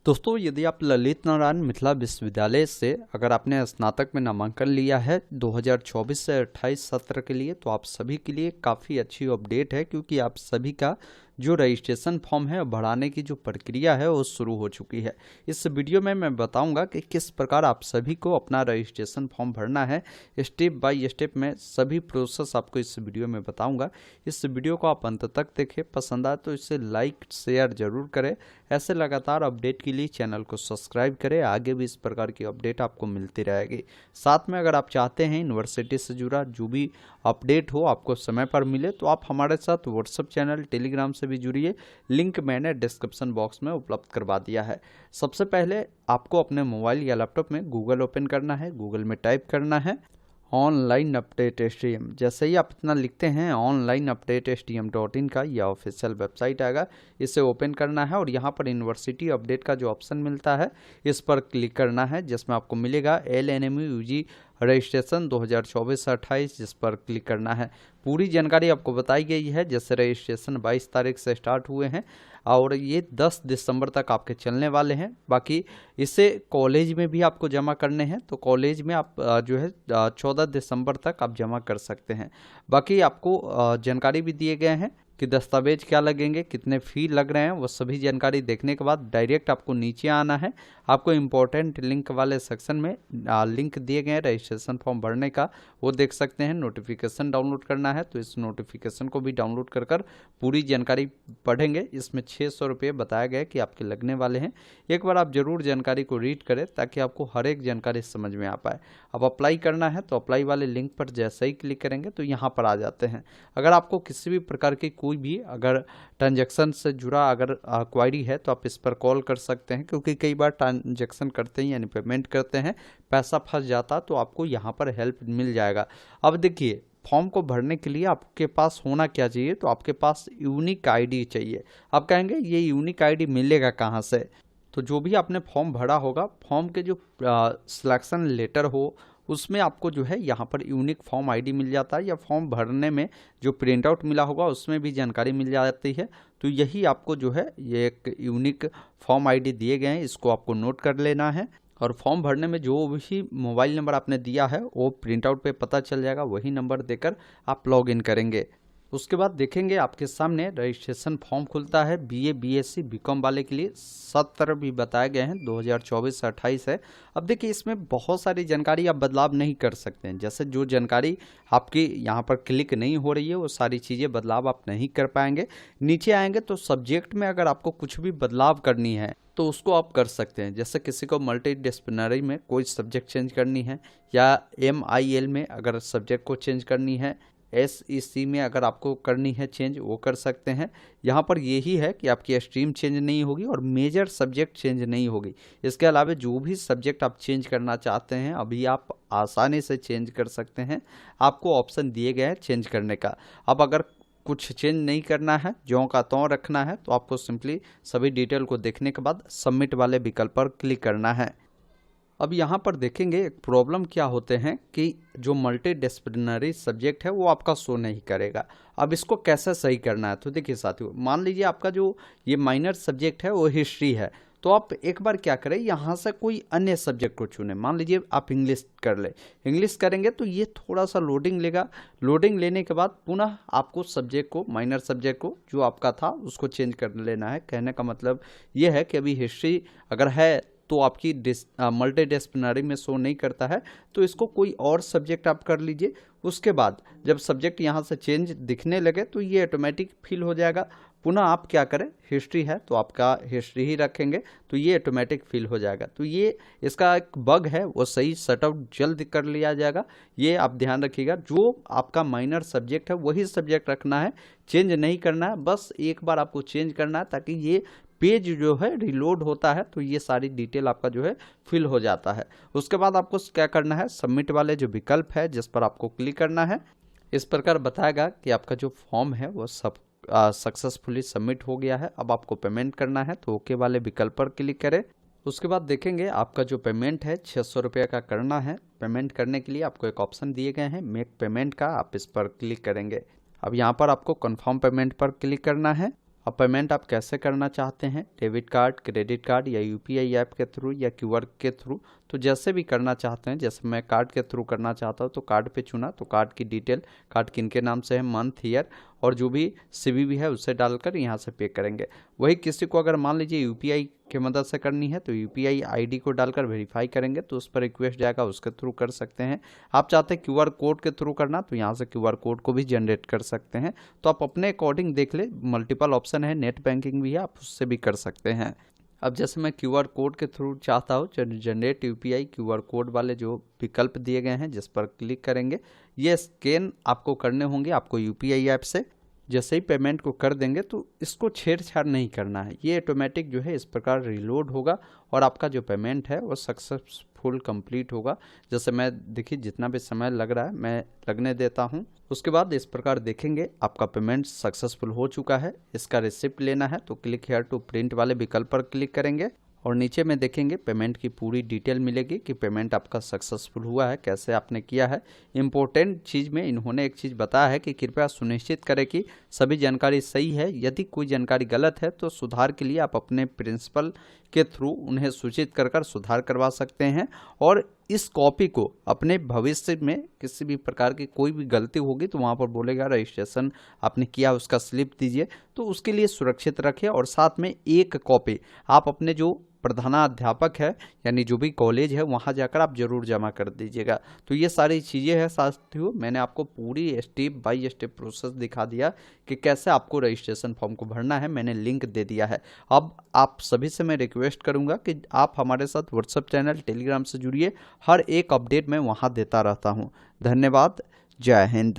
दोस्तों, यदि आप ललित नारायण मिथिला विश्वविद्यालय से अगर आपने स्नातक में नामांकन लिया है 2024 से 28 सत्र के लिए, तो आप सभी के लिए काफ़ी अच्छी अपडेट है, क्योंकि आप सभी का जो रजिस्ट्रेशन फॉर्म है भराने की जो प्रक्रिया है वो शुरू हो चुकी है। इस वीडियो में मैं बताऊंगा कि किस प्रकार आप सभी को अपना रजिस्ट्रेशन फॉर्म भरना है। स्टेप बाय स्टेप मैं सभी प्रोसेस आपको इस वीडियो में बताऊंगा। इस वीडियो को आप अंत तक देखें, पसंद आए तो इसे लाइक शेयर जरूर करें। ऐसे लगातार अपडेट के लिए चैनल को सब्सक्राइब करें, आगे भी इस प्रकार की अपडेट आपको मिलती रहेगी। साथ में अगर आप चाहते हैं यूनिवर्सिटी से जुड़ा जो भी अपडेट हो आपको समय पर मिले, तो आप हमारे साथ व्हाट्सएप चैनल टेलीग्राम से भी जुड़िए। लिंक मैंने डिस्क्रिप्शन बॉक्स में उपलब्ध करवा दिया है। सबसे पहले आपको अपने मोबाइल या लैपटॉप में गूगल ओपन करना है। गूगल में टाइप करना है ऑनलाइन अपडेट एसटीएम। जैसे ही आप इतना लिखते हैं ऑनलाइन अपडेट STM.in का यह ऑफिशियल वेबसाइट आएगा। इसे ओपन करना है और यहाँ पर यूनिवर्सिटी अपडेट का जो ऑप्शन मिलता है इस पर क्लिक करना है, जिसमें आपको मिलेगा LNMU UG रजिस्ट्रेशन 2024-28, जिस पर क्लिक करना है। पूरी जानकारी आपको बताई गई है। जैसे रजिस्ट्रेशन 22 तारीख से स्टार्ट हुए हैं और ये 10 दिसंबर तक आपके चलने वाले हैं। बाकी इसे कॉलेज में भी आपको जमा करने हैं, तो कॉलेज में आप जो है 14 दिसंबर तक आप जमा कर सकते हैं। बाकी आपको जानकारी भी दिए गए हैं कि दस्तावेज क्या लगेंगे, कितने फ़ी लग रहे हैं, वो सभी जानकारी देखने के बाद डायरेक्ट आपको नीचे आना है। आपको इम्पोर्टेंट लिंक वाले सेक्शन में लिंक दिए गए हैं रजिस्ट्रेशन फॉर्म भरने का, वो देख सकते हैं। नोटिफिकेशन डाउनलोड करना है तो इस नोटिफिकेशन को भी डाउनलोड कर पूरी जानकारी पढ़ेंगे। इसमें 600 रुपये बताया गया कि आपके लगने वाले हैं। एक बार आप जरूर जानकारी को रीड करें ताकि आपको हर एक जानकारी समझ में आ पाए। अब अप्लाई करना है तो अप्लाई वाले लिंक पर जैसे ही क्लिक करेंगे तो यहाँ पर आ जाते हैं। अगर आपको किसी भी प्रकार की कोई भी अगर ट्रांजैक्शन से जुड़ा अगर क्वायरी है तो आप इस पर कॉल कर सकते हैं, क्योंकि कई बार ट्रांजैक्शन करते हैं यानी पेमेंट करते हैं, पैसा फंस जाता तो आपको यहाँ पर हेल्प मिल जाएगा। अब देखिए, फॉर्म को भरने के लिए आपके पास होना क्या चाहिए, तो आपके पास यूनिक आईडी चाहिए। आप कहेंगे ये यूनिक आईडी मिलेगा कहाँ से? तो जो भी आपने फॉर्म भरा होगा, फॉर्म के जो सिलेक्शन लेटर हो उसमें आपको जो है यहाँ पर यूनिक फॉर्म आईडी मिल जाता है, या फॉर्म भरने में जो प्रिंट आउट मिला होगा उसमें भी जानकारी मिल जाती है। तो यही आपको जो है ये एक यूनिक फॉर्म आईडी दिए गए हैं, इसको आपको नोट कर लेना है। और फॉर्म भरने में जो भी मोबाइल नंबर आपने दिया है वो प्रिंट आउट पे पता चल जाएगा, वही नंबर देकर आप लॉग इन करेंगे। उसके बाद देखेंगे आपके सामने रजिस्ट्रेशन फॉर्म खुलता है। BA BSc BCom वाले के लिए सत्र भी बताए गए हैं 2024 से 28 है। अब देखिए, इसमें बहुत सारी जानकारी आप बदलाव नहीं कर सकते हैं। जैसे जो जानकारी आपकी यहाँ पर क्लिक नहीं हो रही है वो सारी चीज़ें बदलाव आप नहीं कर पाएंगे। नीचे आएंगे तो सब्जेक्ट में अगर आपको कुछ भी बदलाव करनी है तो उसको आप कर सकते हैं। जैसे किसी को मल्टी डिसिप्लिनरी में कोई सब्जेक्ट चेंज करनी है, या MIL में अगर सब्जेक्ट को चेंज करनी है, SEC में अगर आपको करनी है चेंज, वो कर सकते हैं। यहाँ पर यही है कि आपकी स्ट्रीम चेंज नहीं होगी और मेजर सब्जेक्ट चेंज नहीं होगी। इसके अलावा जो भी सब्जेक्ट आप चेंज करना चाहते हैं अभी आप आसानी से चेंज कर सकते हैं। आपको ऑप्शन दिए गए हैं चेंज करने का। अब अगर कुछ चेंज नहीं करना है, ज्यों का त्यों रखना है, तो आपको सिंपली सभी डिटेल को देखने के बाद सबमिट वाले विकल्प पर क्लिक करना है। अब यहाँ पर देखेंगे एक प्रॉब्लम क्या होते हैं कि जो मल्टी डिसिप्लिनरी सब्जेक्ट है वो आपका शो नहीं करेगा। अब इसको कैसे सही करना है, तो देखिए साथियों, मान लीजिए आपका जो ये माइनर सब्जेक्ट है वो हिस्ट्री है, तो आप एक बार क्या करें, यहाँ से कोई अन्य सब्जेक्ट को चुनें। मान लीजिए आप इंग्लिश कर ले, इंग्लिश करेंगे तो ये थोड़ा सा लोडिंग लेगा। लोडिंग लेने के बाद पुनः आपको सब्जेक्ट को, माइनर सब्जेक्ट को जो आपका था उसको चेंज कर लेना है। कहने का मतलब ये है कि अभी हिस्ट्री अगर है तो आपकी मल्टी डिसिप्लिनरी में शो नहीं करता है, तो इसको कोई और सब्जेक्ट आप कर लीजिए। उसके बाद जब सब्जेक्ट यहाँ से चेंज दिखने लगे तो ये ऑटोमेटिक फिल हो जाएगा। पुनः आप क्या करें, हिस्ट्री है तो आपका हिस्ट्री ही रखेंगे तो ये ऑटोमेटिक फिल हो जाएगा। तो ये इसका एक बग है, वो सही सॉर्ट आउट जल्द कर लिया जाएगा। ये आप ध्यान रखिएगा, जो आपका माइनर सब्जेक्ट है वही सब्जेक्ट रखना है, चेंज नहीं करना है। बस एक बार आपको चेंज करना है ताकि ये पेज जो है रिलोड होता है तो ये सारी डिटेल आपका जो है फिल हो जाता है। उसके बाद आपको क्या करना है, सबमिट वाले जो विकल्प है जिस पर आपको क्लिक करना है। इस प्रकार बताएगा कि आपका जो फॉर्म है वो सब सक्सेसफुली सबमिट हो गया है। अब आपको पेमेंट करना है तो ओके वाले विकल्प पर क्लिक करें। उसके बाद देखेंगे आपका जो पेमेंट है 600 रुपये का करना है। पेमेंट करने के लिए आपको एक ऑप्शन दिए गए हैं मेक पेमेंट का, आप इस पर क्लिक करेंगे। अब यहाँ पर आपको कंफर्म पेमेंट पर क्लिक करना है। अब पेमेंट आप कैसे करना चाहते हैं, डेबिट कार्ड, क्रेडिट कार्ड या यूपीआई ऐप के थ्रू या क्यूआर के थ्रू, तो जैसे भी करना चाहते हैं। जैसे मैं कार्ड के थ्रू करना चाहता हूँ तो कार्ड पे चुना, तो कार्ड की डिटेल, कार्ड किनके नाम से है, मंथ, ईयर और जो भी सीवीवी है उससे डालकर यहाँ से पे करेंगे। वही किसी को अगर मान लीजिए यूपीआई की मदद से करनी है तो यूपीआई आईडी को डालकर वेरीफाई करेंगे तो उस पर रिक्वेस्ट जाएगा, उसके थ्रू कर सकते हैं। आप चाहते हैं क्यूआर कोड के थ्रू करना तो यहाँ से क्यूआर कोड को भी जनरेट कर सकते हैं। तो आप अपने अकॉर्डिंग देख ले, मल्टीपल ऑप्शन है, नेट बैंकिंग भी है, आप उससे भी कर सकते हैं। अब जैसे मैं क्यूआर कोड के थ्रू चाहता हूँ, जनरेट यूपीआई क्यूआर कोड वाले जो विकल्प दिए गए हैं जिस पर क्लिक करेंगे, ये स्कैन आपको करने होंगे आपको यूपीआई ऐप से। जैसे ही पेमेंट को कर देंगे तो इसको छेड़छाड़ नहीं करना है, ये ऑटोमेटिक जो है इस प्रकार रिलोड होगा और आपका जो पेमेंट है वो सक्सेसफुल कंप्लीट होगा। जैसे मैं देखिए जितना भी समय लग रहा है मैं लगने देता हूँ, उसके बाद इस प्रकार देखेंगे आपका पेमेंट सक्सेसफुल हो चुका है। इसका रिसिप्ट लेना है तो क्लिक हेयर टू प्रिंट वाले विकल्प पर क्लिक करेंगे और नीचे में देखेंगे पेमेंट की पूरी डिटेल मिलेगी कि पेमेंट आपका सक्सेसफुल हुआ है, कैसे आपने किया है। इम्पोर्टेंट चीज़ में इन्होंने एक चीज़ बताया है कि कृपया सुनिश्चित करें कि सभी जानकारी सही है। यदि कोई जानकारी गलत है तो सुधार के लिए आप अपने प्रिंसिपल के थ्रू उन्हें सूचित कर सुधार करवा सकते हैं। और इस कॉपी को अपने भविष्य में किसी भी प्रकार की कोई भी गलती होगी तो वहाँ पर बोलेगा रजिस्ट्रेशन आपने किया उसका स्लिप दीजिए, तो उसके लिए सुरक्षित रखें। और साथ में एक कॉपी आप अपने जो प्रधानाध्यापक है यानी जो भी कॉलेज है वहाँ जाकर आप जरूर जमा कर दीजिएगा। तो ये सारी चीज़ें हैं साथियों, मैंने आपको पूरी स्टेप बाय स्टेप प्रोसेस दिखा दिया कि कैसे आपको रजिस्ट्रेशन फॉर्म को भरना है, मैंने लिंक दे दिया है। अब आप सभी से मैं रिक्वेस्ट करूंगा कि आप हमारे साथ व्हाट्सएप चैनल, टेलीग्राम से जुड़िए, हर एक अपडेट मैं वहाँ देता रहता हूँ। धन्यवाद, जय हिंद।